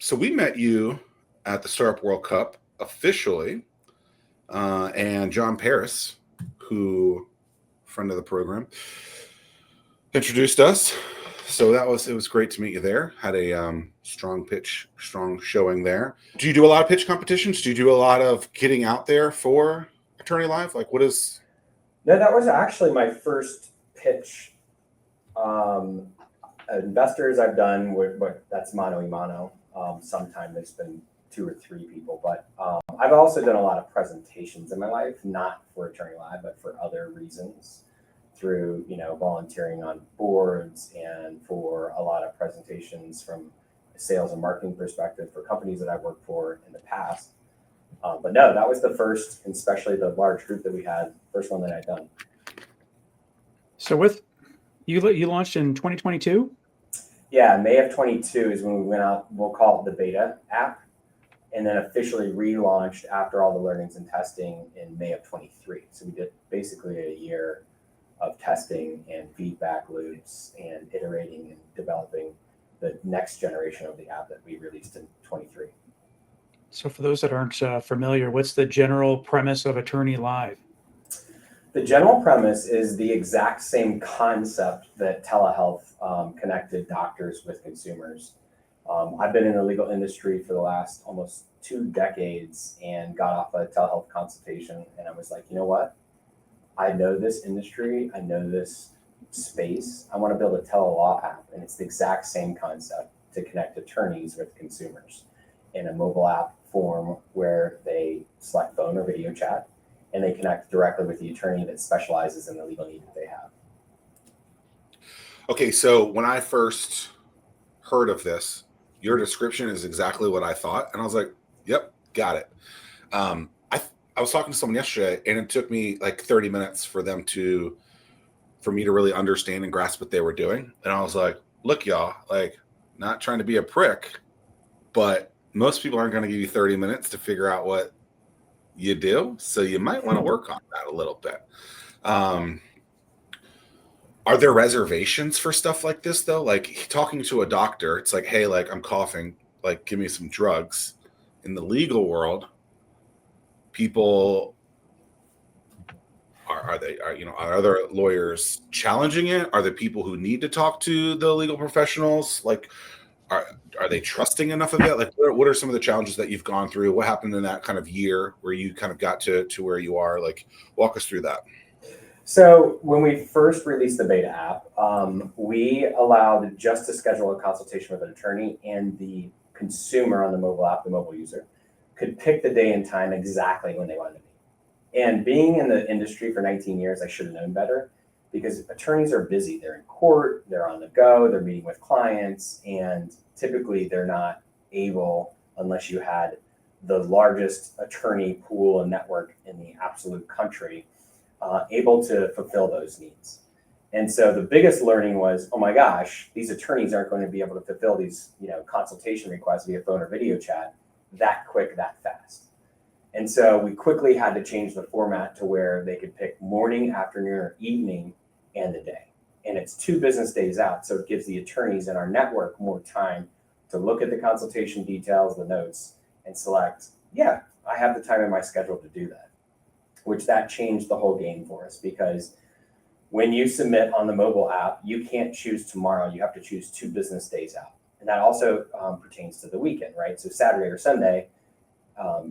So we met you at the Startup World Cup officially, and John Paris, who friend of the program, introduced us. So it was great to meet you there. Had a strong showing there. Do you do a lot of pitch competitions? Do you do a lot of getting out there for Attorney Live? Like, what is? No, that was actually my first pitch. Investors I've done but that's mano a mano. Sometimes it's been 2 or 3 people, but I've also done a lot of presentations in my life, not for Attorney Live, but for other reasons, through volunteering on boards and for a lot of presentations from a sales and marketing perspective for companies that I've worked for in the past. But no, that was the first, and especially the large group that we had, first one that I'd done. So with you launched in 2022? Yeah, May of 22 is when we went out, we'll call it the beta app, and then officially relaunched after all the learnings and testing in May of 23. So we did basically a year of testing and feedback loops and iterating and developing the next generation of the app that we released in 23. So for those that aren't familiar, what's the general premise of Attorney Live? The general premise is the exact same concept that telehealth connected doctors with consumers. I've been in the legal industry for the last almost 2 decades and got off a telehealth consultation, and I was like, you know what? I know this industry, I know this space. I want to build a telelaw app, and it's the exact same concept to connect attorneys with consumers in a mobile app form where they select phone or video chat, and they connect directly with the attorney that specializes in the legal need that they have. Okay, so when I first heard of this, your description is exactly what I thought, and I was like, "Yep, got it." I was talking to someone yesterday, and it took me like 30 minutes for me to really understand and grasp what they were doing, and I was like, "Look, y'all, like, not trying to be a prick, but most people aren't going to give you 30 minutes to figure out what you do, so you might want to work on that a little bit." Are there reservations for stuff like this though? Like talking to a doctor, it's like, hey, like I'm coughing, like give me some drugs. In the legal world, people are other lawyers challenging it? Are there people who need to talk to the legal professionals? Like, are they trusting enough of it? Like, what are some of the challenges that you've gone through? What happened in that kind of year where you kind of got to where you are? Like, walk us through that. So when we first released the beta app, we allowed just to schedule a consultation with an attorney, and the consumer on the mobile app, the mobile user, could pick the day and time exactly when they wanted to be. And being in the industry for 19 years, I should have known better, because attorneys are busy. They're in court, they're on the go, they're meeting with clients, and typically they're not able, unless you had the largest attorney pool and network in the absolute country, able to fulfill those needs. And so the biggest learning was, oh my gosh, these attorneys aren't going to be able to fulfill these consultation requests via phone or video chat that quick, that fast. And so we quickly had to change the format to where they could pick morning, afternoon, or evening and the day. And it's 2 business days out. So it gives the attorneys in our network more time to look at the consultation details, the notes, and select, yeah, I have the time in my schedule to do that, which that changed the whole game for us, because when you submit on the mobile app, you can't choose tomorrow. You have to choose 2 business days out. And that also pertains to the weekend, right? So Saturday or Sunday,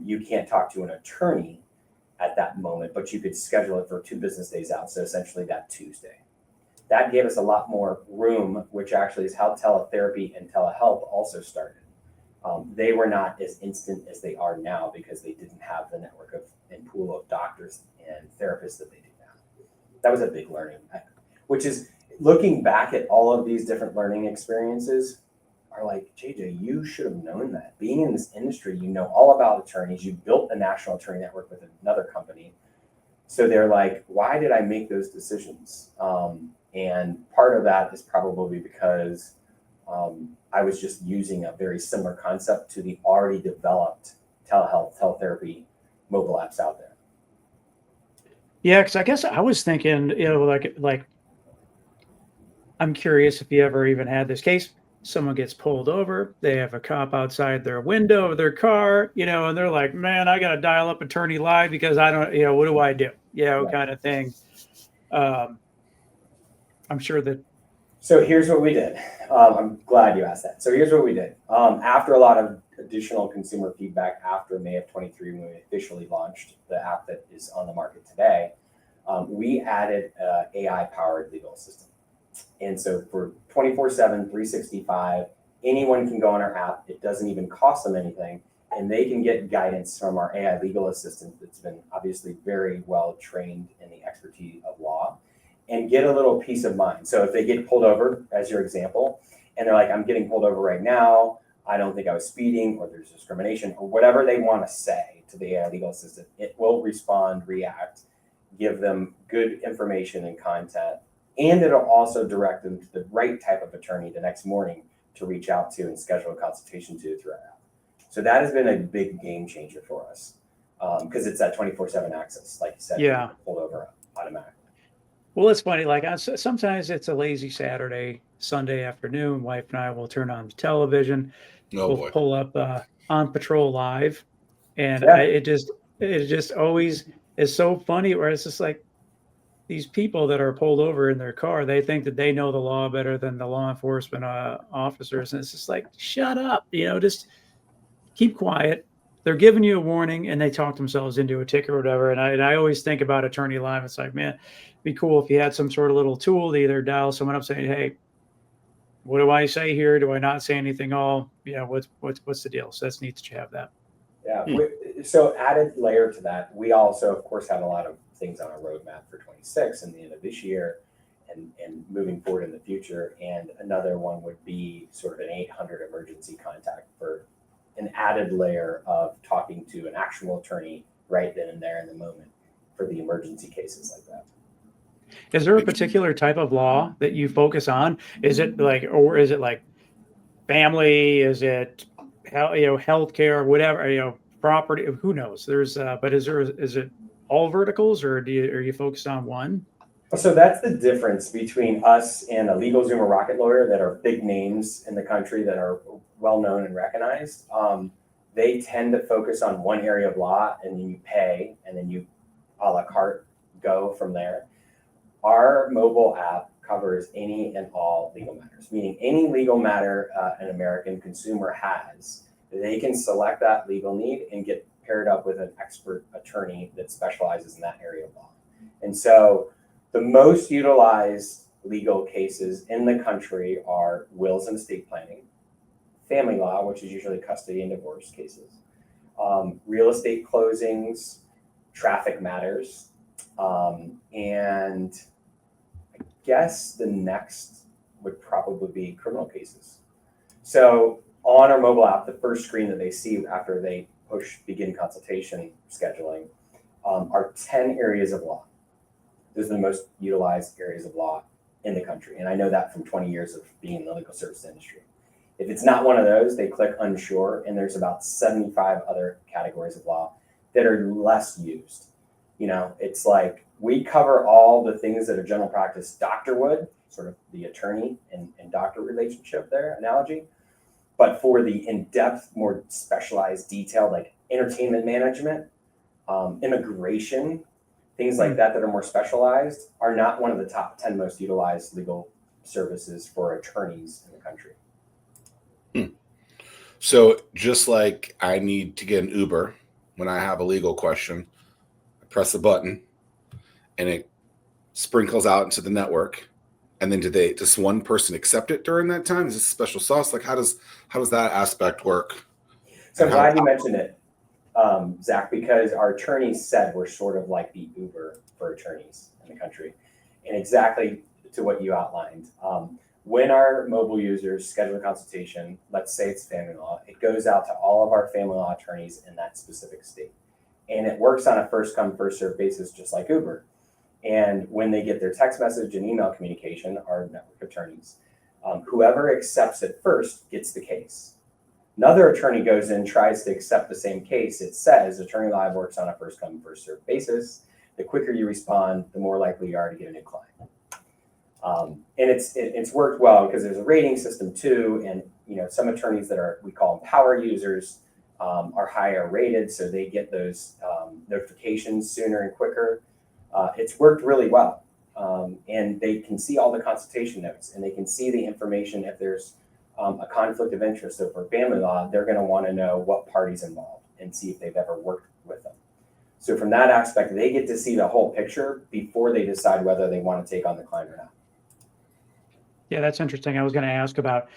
you can't talk to an attorney at that moment, but you could schedule it for 2 business days out. So essentially that Tuesday. That gave us a lot more room, which actually is how teletherapy and telehealth also started. They were not as instant as they are now, because they didn't have the network of and pool of doctors and therapists that they do now. That was a big learning, which is, looking back at all of these different learning experiences, are like, JJ, you should have known that. Being in this industry, you know all about attorneys. You built a national attorney network with another company. So they're like, why did I make those decisions? And part of that is probably because I was just using a very similar concept to the already developed telehealth, teletherapy mobile apps out there. Yeah, because I guess I was thinking, like I'm curious if you ever even had this case. someone gets pulled over, they have a cop outside their window of their car, and they're like, man, I got to dial up attorney live because I don't, what do I do? Yeah. Kind of thing. I'm sure that. So here's what we did. I'm glad you asked that. So here's what we did. After a lot of additional consumer feedback after May of 23, when we officially launched the app that is on the market today, we added AI-powered legal assistant. And so for 24/7, 365, anyone can go on our app. It doesn't even cost them anything. And they can get guidance from our AI legal assistant that's been obviously very well trained in the expertise of law, and get a little peace of mind. So if they get pulled over, as your example, and they're like, I'm getting pulled over right now, I don't think I was speeding, or there's discrimination, or whatever they want to say to the AI legal assistant, it will respond, react, give them good information and content, and it'll also direct them to the right type of attorney the next morning to reach out to and schedule a consultation to through our app. So that has been a big game changer for us, because it's that 24/7 access, like you said, Yeah. pulled over automatically. Well, it's funny. Like sometimes it's a lazy Saturday, Sunday afternoon. Wife and I will turn on the television. Oh We'll boy. pull up On Patrol Live, and Yeah. it just always is so funny. Where it's just like these people that are pulled over in their car, they think that they know the law better than the law enforcement officers, and it's just like, shut up, just keep quiet. They're giving you a warning, and they talk themselves into a ticket or whatever. And I always think about Attorney Live. It's like, man, it'd be cool if you had some sort of little tool to either dial someone up saying, hey, what do I say here? Do I not say anything all? What's the deal? So that's neat that you have that. Yeah. So added layer to that, we also, of course, have a lot of things on our roadmap for 26 and the end of this year, and moving forward in the future. And another one would be sort of an 800 emergency contact for an added layer of talking to an actual attorney right then and there in the moment for the emergency cases like that. Is there a particular type of law that you focus on? Is it like family? Is it healthcare, whatever, property? Who knows? But is it all verticals, or are you focused on one? So that's the difference between us and a LegalZoom or Rocket Lawyer that are big names in the country that are well known and recognized. They tend to focus on one area of law, and then you pay, and then you a la carte go from there. Our mobile app covers any and all legal matters, meaning any legal matter an American consumer has, they can select that legal need and get paired up with an expert attorney that specializes in that area of law. And so the most utilized legal cases in the country are wills and estate planning, family law, which is usually custody and divorce cases, real estate closings, traffic matters, and I guess the next would probably be criminal cases. So on our mobile app, the first screen that they see after they push begin consultation scheduling are 10 areas of law. Those are the most utilized areas of law in the country. And I know that from 20 years of being in the legal service industry. If it's not one of those, they click unsure, and there's about 75 other categories of law that are less used. It's like we cover all the things that a general practice doctor would, sort of the attorney and doctor relationship there, analogy. But for the in-depth, more specialized detail, like entertainment management, immigration, things like that are more specialized, are not one of the top 10 most utilized legal services for attorneys in the country. So just like I need to get an Uber when I have a legal question, I press a button and it sprinkles out into the network. And then does one person accept it during that time? Is this special sauce? Like how does that aspect work? So I'm glad you mentioned it, Zach, because our attorneys said we're sort of like the Uber for attorneys in the country. And exactly to what you outlined. When our mobile users schedule a consultation, let's say it's family law, it goes out to all of our family law attorneys in that specific state. And it works on a first come, first served basis, just like Uber. And when they get their text message and email communication, our network attorneys, whoever accepts it first gets the case. Another attorney goes in, tries to accept the same case. It says Attorney Live works on a first come, first served basis. The quicker you respond, the more likely you are to get a new client. And it's worked well because there's a rating system too. And, some attorneys that we call them power users, are higher rated. So they get those notifications sooner and quicker. It's worked really well. And they can see all the consultation notes, and they can see the information if there's a conflict of interest. So for family law, they're going to want to know what party's involved and see if they've ever worked with them. So from that aspect, they get to see the whole picture before they decide whether they want to take on the client or not. Yeah, that's interesting. I was going to ask about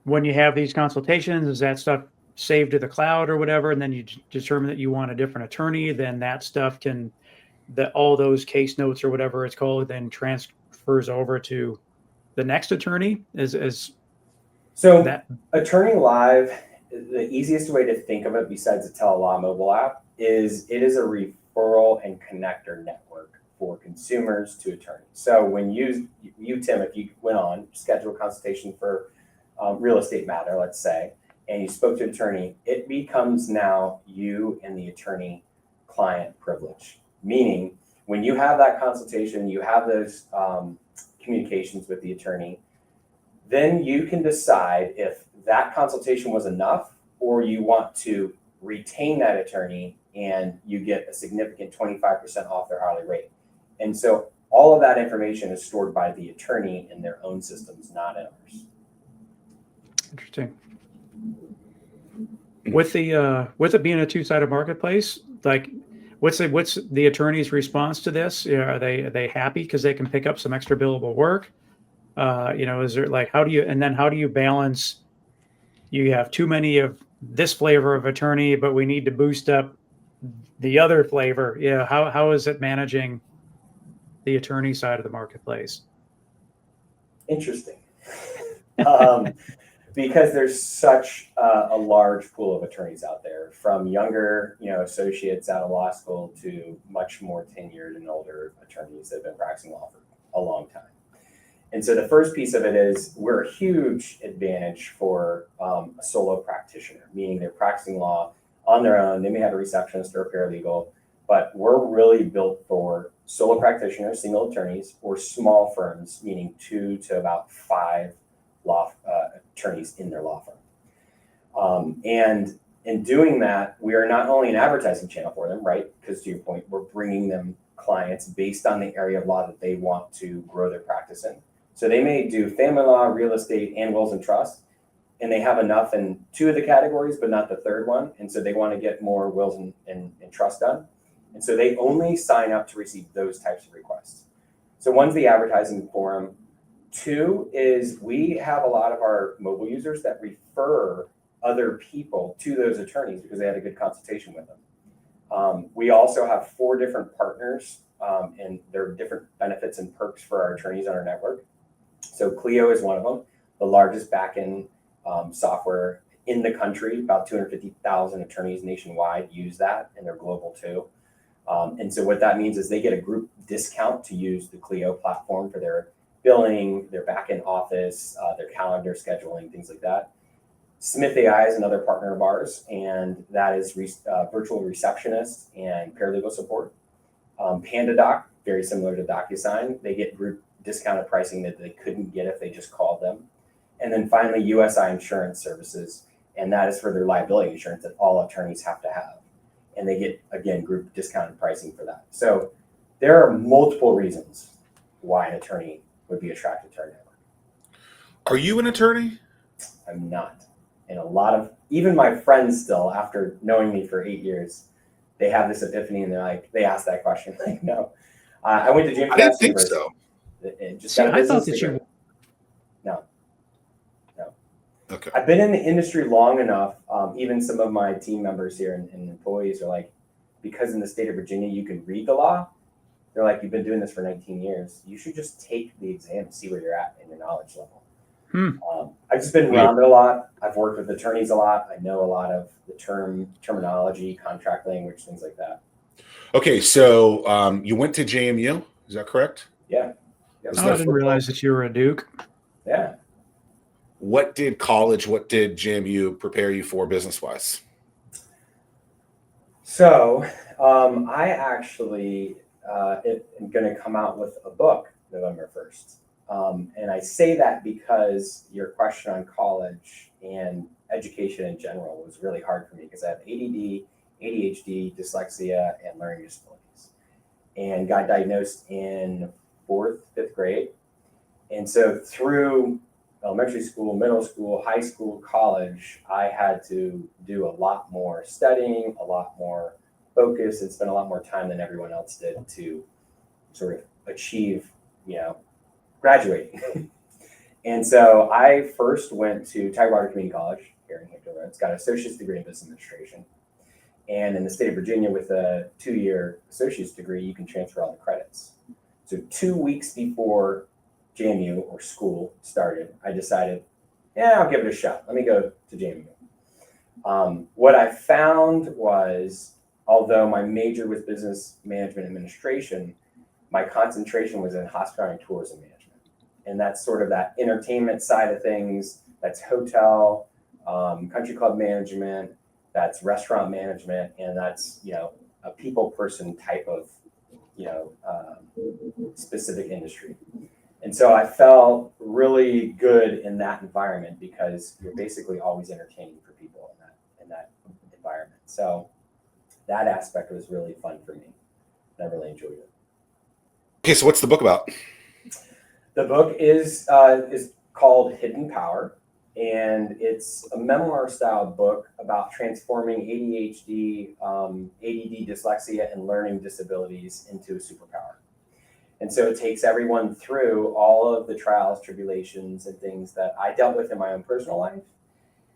when you have these consultations, is that stuff saved to the cloud or whatever, and then you determine that you want a different attorney, then that stuff all those case notes or whatever it's called then transfers over to the next attorney So that. Attorney Live, the easiest way to think of it besides the Telelaw mobile app is it is a referral and connector network for consumers to attorneys. So when you Tim, if you went on, schedule a consultation for real estate matter, let's say, and you spoke to an attorney, it becomes now you and the attorney client privilege. Meaning when you have that consultation, you have those communications with the attorney, then you can decide if that consultation was enough or you want to retain that attorney and you get a significant 25% off their hourly rate. And so all of that information is stored by the attorney in their own systems, not in ours. Interesting. With it being a two-sided marketplace, like what's the attorney's response to this? Are they happy because they can pick up some extra billable work? Is there like how do you balance? You have too many of this flavor of attorney, but we need to boost up the other flavor. Yeah, how is it managing the attorney side of the marketplace? Interesting. Because there's such a large pool of attorneys out there, from younger, associates out of law school to much more tenured and older attorneys that have been practicing law for a long time. And so the first piece of it is we're a huge advantage for a solo practitioner, meaning they're practicing law on their own. They may have a receptionist or a paralegal, but we're really built for solo practitioners, single attorneys, or small firms, meaning 2 to about 5 law attorneys in their law firm. And in doing that, we are not only an advertising channel for them, right? Because to your point, we're bringing them clients based on the area of law that they want to grow their practice in. So they may do family law, real estate, and wills and trusts, and they have enough in 2 of the categories, but not the third one. And so they want to get more wills and trusts done. And so they only sign up to receive those types of requests. So one's the advertising forum. 2 is we have a lot of our mobile users that refer other people to those attorneys because they had a good consultation with them. We also have 4 different partners, and there are different benefits and perks for our attorneys on our network. So Clio is one of them, the largest back-end software in the country. About 250,000 attorneys nationwide use that, and they're global too. And so what that means is they get a group discount to use the Clio platform for their billing, their back-end office, their calendar scheduling, things like that. Smith AI is another partner of ours, and that is virtual receptionist and paralegal support. PandaDoc, very similar to DocuSign, they get group discounted pricing that they couldn't get if they just called them. And then finally, USI Insurance Services, and that is for their liability insurance that all attorneys have to have. And they get, again, group discounted pricing for that. So there are multiple reasons why an attorney would be attracted to our network. Are you an attorney? I'm not. And a lot of, even my friends still, after knowing me for 8 years, they have this epiphany and they ask that question. Like, no. I went to James I didn't Madison think University. so. I thought that you. No. Okay. I've been in the industry long enough. Even some of my team members here and employees are like, because in the state of Virginia, you can read the law. They're like, you've been doing this for 19 years. You should just take the exam and see where you're at in your knowledge level. I've just been around it a lot. I've worked with attorneys a lot. I know a lot of the terminology, contract language, things like that. Okay, so you went to JMU, is that correct? Yeah. I didn't realize that you were a Duke. Yeah. What did JMU prepare you for business-wise? So I actually am going to come out with a book November 1st. And I say that because your question on college and education in general was really hard for me because I have ADD, ADHD, dyslexia, and learning disabilities, and got diagnosed in fourth, fifth grade. And so through elementary school, middle school, high school, college, I had to do a lot more studying, a lot more focus, and spend a lot more time than everyone else did to sort of achieve, graduating. And so I first went to Tidewater Community College here in Hampton Roads, got an associate's degree in business administration. And in the state of Virginia, with a 2-year associate's degree, you can transfer all the credits. So 2 weeks before JMU or school started, I decided, I'll give it a shot. Let me go to JMU. What I found was, although my major was business management administration, my concentration was in hospitality and tourism management. And that's sort of that entertainment side of things. That's hotel, country club management, that's restaurant management, and that's, a people person type of, specific industry. And so I felt really good in that environment because you're basically always entertaining for people in that environment. So that aspect was really fun for me. I really enjoyed it. Okay, so what's the book about? The book is called Hidden Power, and it's a memoir-style book about transforming ADHD, ADD, dyslexia, and learning disabilities into a superpower. And so it takes everyone through all of the trials, tribulations, and things that I dealt with in my own personal life.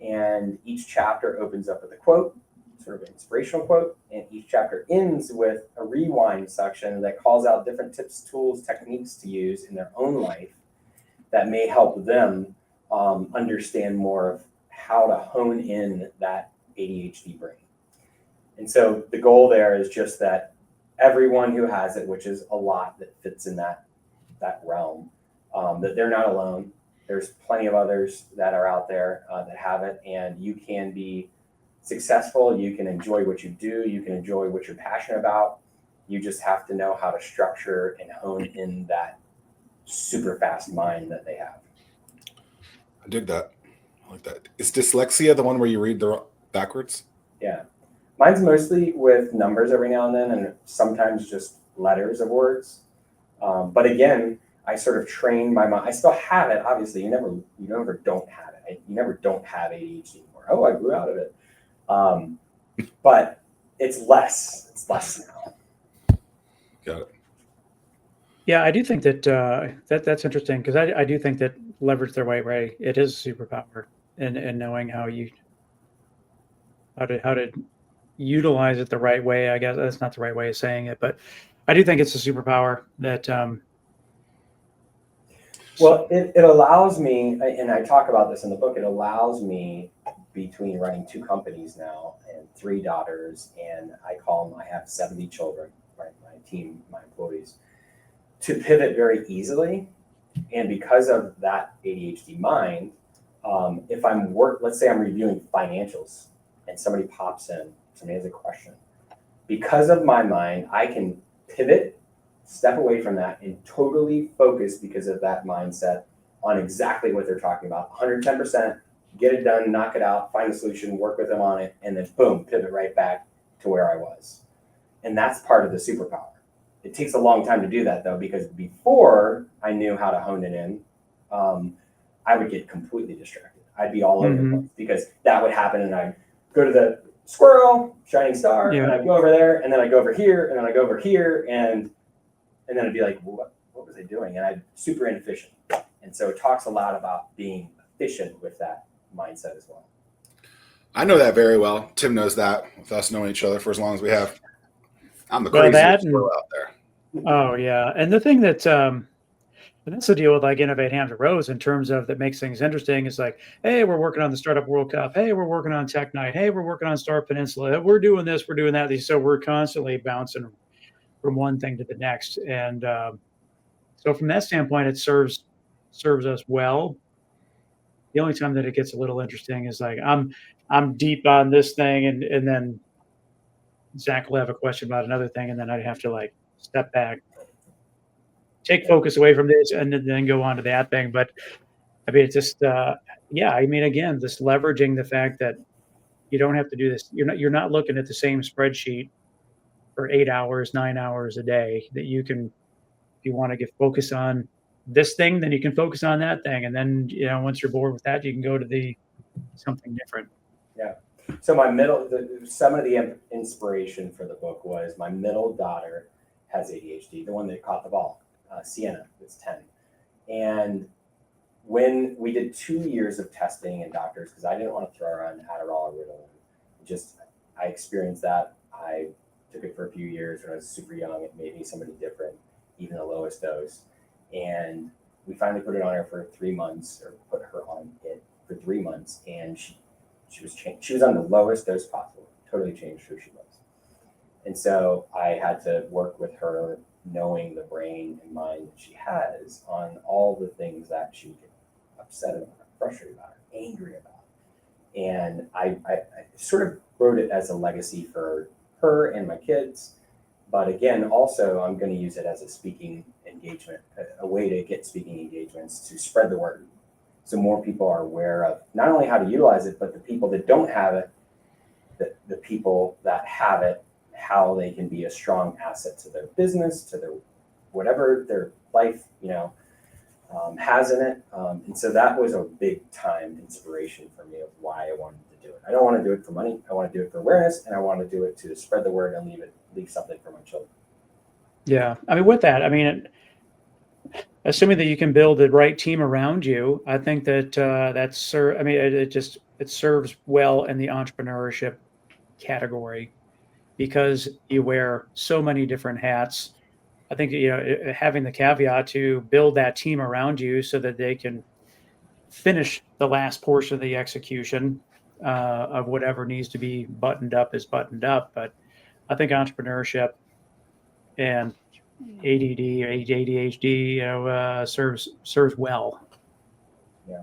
And each chapter opens up with a quote, sort of an inspirational quote, and each chapter ends with a rewind section that calls out different tips, tools, techniques to use in their own life that may help them understand more of how to hone in that ADHD brain. And so the goal there is just that everyone who has it, which is a lot that fits in that realm, that they're not alone. There's plenty of others that are out there that have it, and you can be successful. You can enjoy what you do. You can enjoy what you're passionate about. You just have to know how to structure and hone in that super fast mind that they have. I dig that. I like that. Is dyslexia the one where you read backwards? Yeah. Mine's mostly with numbers every now and then, and sometimes just letters of words. But again, I sort of train my mind. I still have it. Obviously, you never don't have it. You never don't have ADHD anymore. Oh, I grew out of it. But it's less. It's less now. Got it. Yeah, I do think that that's interesting because I do think that leverage the right way, it is a superpower, and knowing how to utilize it the right way. I guess that's not the right way of saying it, but I do think it's a superpower that. Well, it allows me, and I talk about this in the book. It allows me, between running 2 companies now and 3 daughters, and I call them, I have 70 children, right? My team, my employees, to pivot very easily. And because of that ADHD mind, if let's say I'm reviewing financials and somebody pops in, somebody has a question, because of my mind, I can pivot, step away from that, and totally focus because of that mindset on exactly what they're talking about. 110%, get it done, knock it out, find a solution, work with them on it, and then boom, pivot right back to where I was. And that's part of the superpower. It takes a long time to do that, though, because before I knew how to hone it in, I would get completely distracted. I'd be all over the place because that would happen, and I'd go to the squirrel, shining star, and I'd go over there, and then I'd go over here, and then I'd go over here, and then I'd be like, what was I doing? And I'm super inefficient. And so it talks a lot about being efficient with that mindset as well. I know that very well. Tim knows that, with us knowing each other for as long as we have. I'm the craziest squirrel out there. Oh yeah, and the thing that and that's the deal with like Innovate Hampton Roads in terms of that makes things interesting is like, hey, we're working on the Startup World Cup. Hey, we're working on Tech Night. Hey, we're working on Star Peninsula. We're doing this. We're doing that. So we're constantly bouncing from one thing to the next. And so from that standpoint, it serves us well. The only time that it gets a little interesting is like I'm deep on this thing, and then Zach will have a question about another thing, and then I'd have to like step back. take focus away from this and then go on to that thing. But I mean, it's just, yeah, I mean, again, just leveraging the fact that you don't have to do this. You're not looking at the same spreadsheet for 8 hours, 9 hours a day. That you can, if you want to get focus on this thing, then you can focus on that thing. And then, once you're bored with that, you can go to the something different. Yeah. So some of the inspiration for the book was my middle daughter has ADHD, the one that caught the ball, Sienna, that's 10. And when we did 2 years of testing and doctors, because I didn't want to throw around Adderall or Ritalin, I experienced that. I took it for a few years when I was super young. It made me somebody different, even the lowest dose. And we finally put it on her for 3 months, or put her on it for 3 months, and she was changed. She was on the lowest dose possible, totally changed who she was. And so I had to work with her, knowing the brain and mind that she has, on all the things that she would get upset about, frustrated about, angry about. And I sort of wrote it as a legacy for her and my kids. But again, also, I'm going to use it as a speaking engagement, a way to get speaking engagements to spread the word. So more people are aware of not only how to utilize it, but the people that don't have it, the people that have it, how they can be a strong asset to their business, to their whatever their life, has in it. And so that was a big time inspiration for me of why I wanted to do it. I don't want to do it for money. I want to do it for awareness, and I want to do it to spread the word and leave something for my children. Yeah. I mean, with that, I mean, assuming that you can build the right team around you, I think that I mean, it serves well in the entrepreneurship category, because you wear so many different hats. I think, having the caveat to build that team around you so that they can finish the last portion of the execution of whatever needs to be buttoned up is buttoned up. But I think entrepreneurship and ADD or ADHD, serves well. Yeah.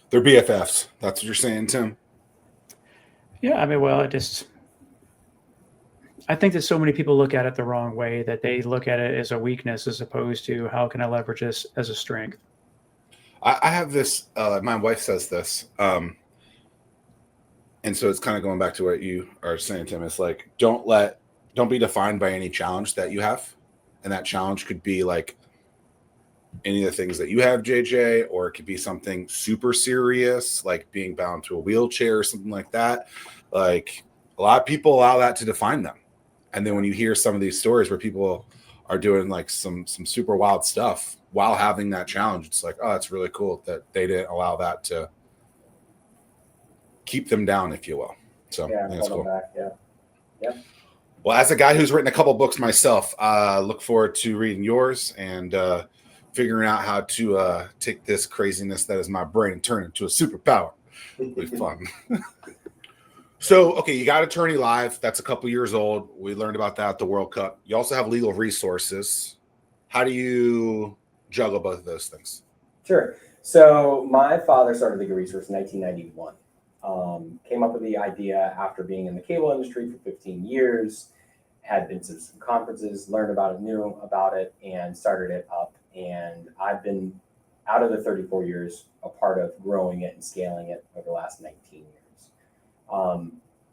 They're BFFs. That's what you're saying, Tim? Yeah, I mean, well, I think that so many people look at it the wrong way, that they look at it as a weakness as opposed to how can I leverage this as a strength. I have this, my wife says this. And so it's kind of going back to what you are saying, Tim. It's like, don't be defined by any challenge that you have. And that challenge could be like any of the things that you have, JJ, or it could be something super serious, like being bound to a wheelchair or something like that. Like, a lot of people allow that to define them. And then when you hear some of these stories where people are doing like some super wild stuff while having that challenge, it's like, oh, that's really cool that they didn't allow that to keep them down, if you will. So Yeah, I think it's cool. back. Yeah. Well, as a guy who's written a couple books myself, look forward to reading yours and figuring out how to take this craziness that is my brain and turn it into a superpower. It'll be fun. So, okay, you got Attorney Live. That's a couple years old. We learned about that at the World Cup. You also have Legal Resources. How do you juggle both of those things? Sure. So my father started Legal Resource in 1991. Came up with the idea after being in the cable industry for 15 years, had been to some conferences, learned about it, knew about it, and started it up. And I've been, out of the 34 years, a part of growing it and scaling it over the last 19 years.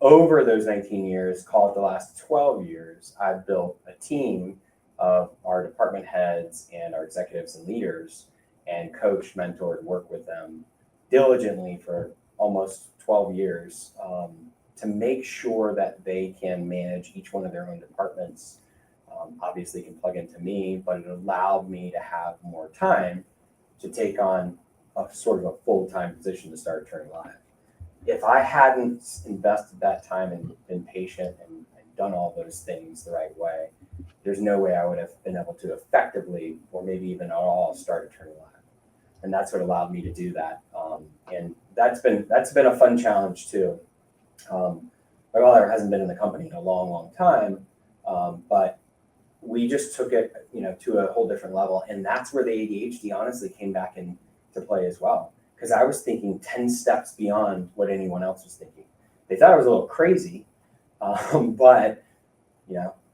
Over those 19 years, call it the last 12 years, I've built a team of our department heads and our executives and leaders, and coached, mentored, worked with them diligently for almost 12 years to make sure that they can manage each one of their own departments. Obviously can plug into me, but it allowed me to have more time to take on a sort of a full-time position to start Attorney Live. If I hadn't invested that time and been patient and done all those things the right way, there's no way I would have been able to effectively, or maybe even at all, start Attorney Live. And that's what allowed me to do that. And that's been a fun challenge too. My father hasn't been in the company in a long, long time, but we just took it, to a whole different level. And that's where the ADHD honestly came back into play as well. Because I was thinking 10 steps beyond what anyone else was thinking. They thought I was a little crazy, but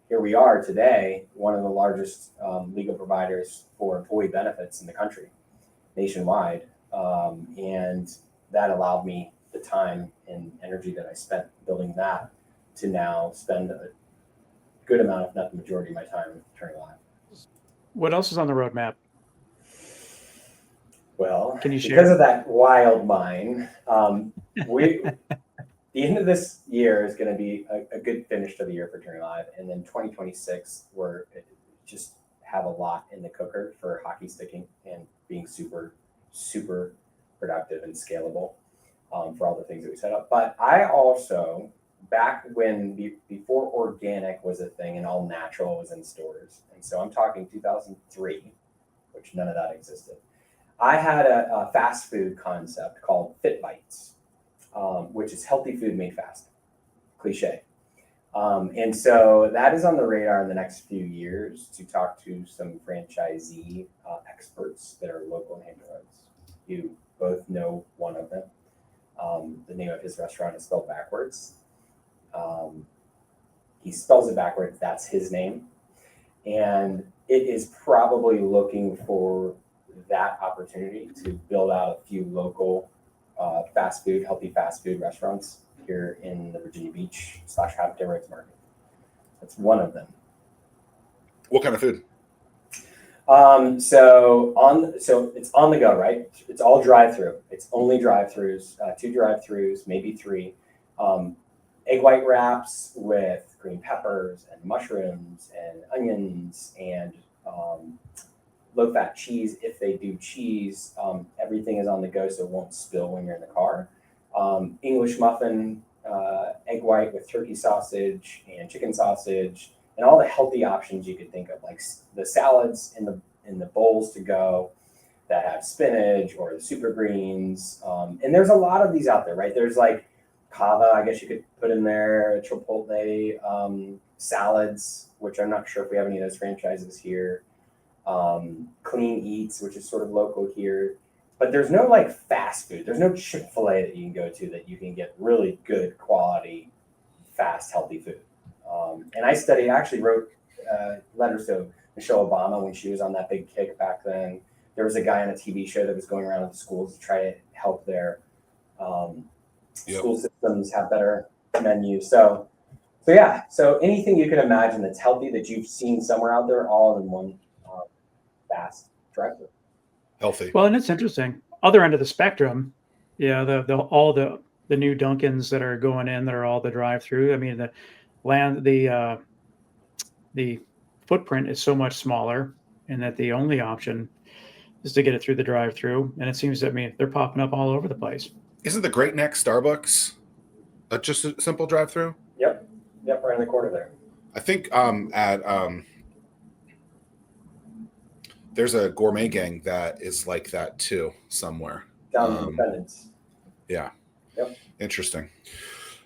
here we are today, one of the largest legal providers for employee benefits in the country, nationwide. And that allowed me the time and energy that I spent building that to now spend a good amount, if not the majority of my time turning live. What else is on the roadmap? Well, Can you share? because of that wild mind, the end of this year is going to be a good finish to the year for Turning Live. And then 2026, we're just have a lot in the cooker for hockey sticking and being super, super productive and scalable for all the things that we set up. But I also, back when, before organic was a thing and all natural was in stores, and so I'm talking 2003, which none of that existed, I had a fast food concept called Fit Bites, which is healthy food made fast. Cliche. And so that is on the radar in the next few years to talk to some franchisee experts that are local in Hampton Roads. You both know one of them. The name of his restaurant is spelled backwards. He spells it backwards. That's his name. And it is probably looking for that opportunity to build out a few local healthy fast food restaurants here in the Virginia Beach / Hampton Roads market. That's one of them. What kind of food? So it's on the go, right? It's all drive-through. It's only drive-throughs, 2 drive-throughs, maybe 3. Egg white wraps with green peppers and mushrooms and onions and low-fat cheese. If they do cheese, everything is on the go, so it won't spill when you're in the car. English muffin, egg white with turkey sausage and chicken sausage, and all the healthy options you could think of, like the salads in the bowls to go that have spinach or the super greens. And there's a lot of these out there, right? There's like kava, I guess you could put in there, chipotle salads, which I'm not sure if we have any of those franchises here. Clean Eats, which is sort of local here. But there's no like fast food. There's no Chick-fil-A that you can go to that you can get really good quality, fast, healthy food. And I actually wrote letters to Michelle Obama when she was on that big kick back then. There was a guy on a TV show that was going around to the schools to try to help their school systems have better menus. So yeah, so anything you can imagine that's healthy that you've seen somewhere out there, all in one fast drive-through. Healthy. Well, and it's interesting. Other end of the spectrum, yeah, all the new Dunkins that are going in, that are all the drive-through. I mean, the footprint is so much smaller, and that the only option is to get it through the drive-through. And it seems that, I mean, they're popping up all over the place. Isn't the Great Neck Starbucks just a simple drive-through? Yep, right in the corner there. I think there's a gourmet gang that is like that too somewhere. Down in Independence. Yeah. Yep. Interesting.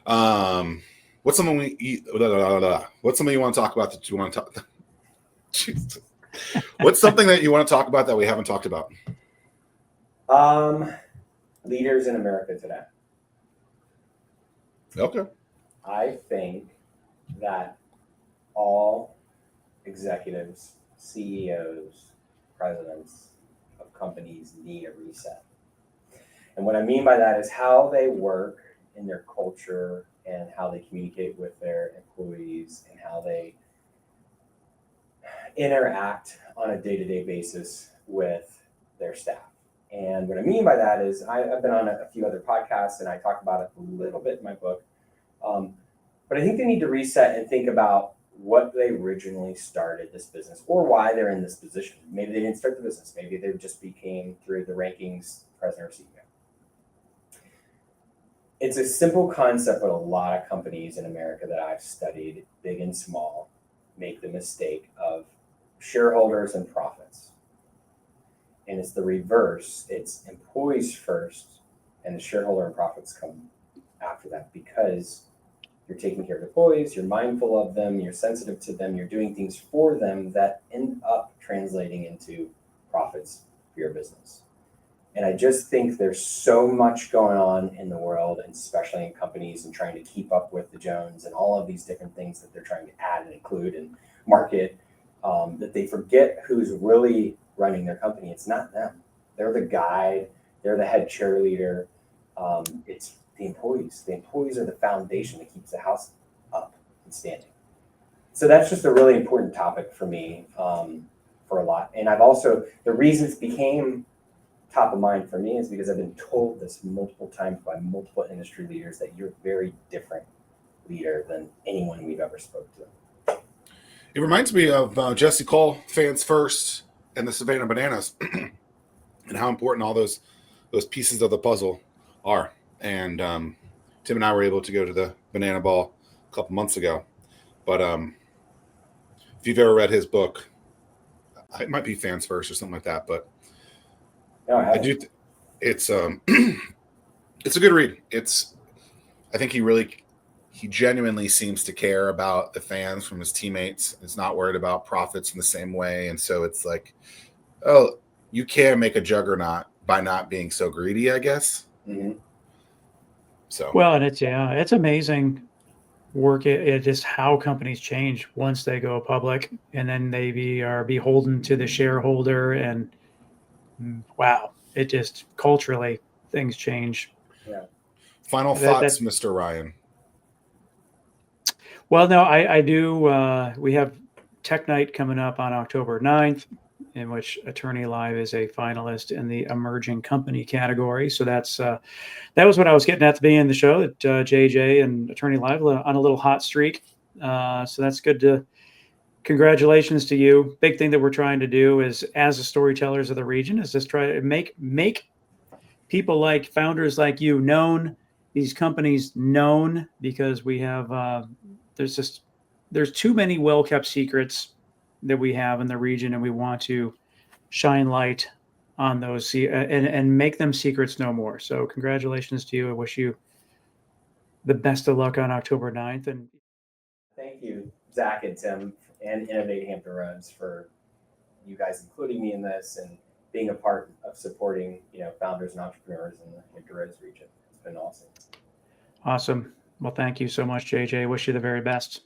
What's something What's something you want to talk about that you want to talk? Jesus. What's something that you want to talk about that we haven't talked about? Leaders in America today. Okay. I think that all executives, CEOs, presidents of companies need a reset. And what I mean by that is how they work in their culture and how they communicate with their employees and how they interact on a day-to-day basis with their staff. And what I mean by that is I've been on a few other podcasts and I talk about it a little bit in my book. But I think they need to reset and think about what they originally started this business or why they're in this position. Maybe they didn't start the business. Maybe they just became, through the rankings, president or CEO. It's a simple concept, but a lot of companies in America that I've studied, big and small, make the mistake of shareholders and profits. And it's the reverse. It's employees first, and the shareholder and profits come after that, because you're taking care of employees, you're mindful of them, you're sensitive to them, you're doing things for them that end up translating into profits for your business. And I just think there's so much going on in the world, and especially in companies, and trying to keep up with the Jones and all of these different things that they're trying to add and include and market, that they forget who's really running their company. It's not them. They're the guide. They're the head cheerleader. It's the employees. The employees are the foundation that keeps the house up and standing. So that's just a really important topic for me, for a lot. And I've also, the reason it became top of mind for me is because I've been told this multiple times by multiple industry leaders that you're a very different leader than anyone we've ever spoke to. It reminds me of Jesse Cole, Fans First, and the Savannah Bananas, and how important all those pieces of the puzzle are. And Tim and I were able to go to the Banana Ball a couple months ago. But if you've ever read his book, it might be Fans First or something like that. But No, I do. It's it's a good read. I think he genuinely seems to care about the fans from his teammates. It's not worried about profits in the same way. And so it's like, oh, you can make a juggernaut by not being so greedy, I guess. Mm-hmm. So Well, and it's amazing work. It just how companies change once they go public, and then they are beholden to the shareholder, and wow, it just culturally things change. Yeah. final That thoughts, Mr. Ryan. Well, no, I do. We have Tech Night coming up on October 9th, in which Attorney Live is a finalist in the emerging company category. So that was what I was getting at the beginning of the show, that JJ and Attorney Live on a little hot streak. So that's good to. Congratulations to you. Big thing that we're trying to do is, as the storytellers of the region, is just try to make people like founders like you known, these companies known, because we have there's too many well-kept secrets that we have in the region, and we want to shine light on those and make them secrets no more. So congratulations to you. I wish you the best of luck on October 9th. And Thank you, Zach and Tim and Innovate Hampton Roads, for you guys including me in this and being a part of supporting, founders and entrepreneurs in the Hampton Roads region. It's been awesome. awesome. Well, thank you so much, JJ. Wish you the very best.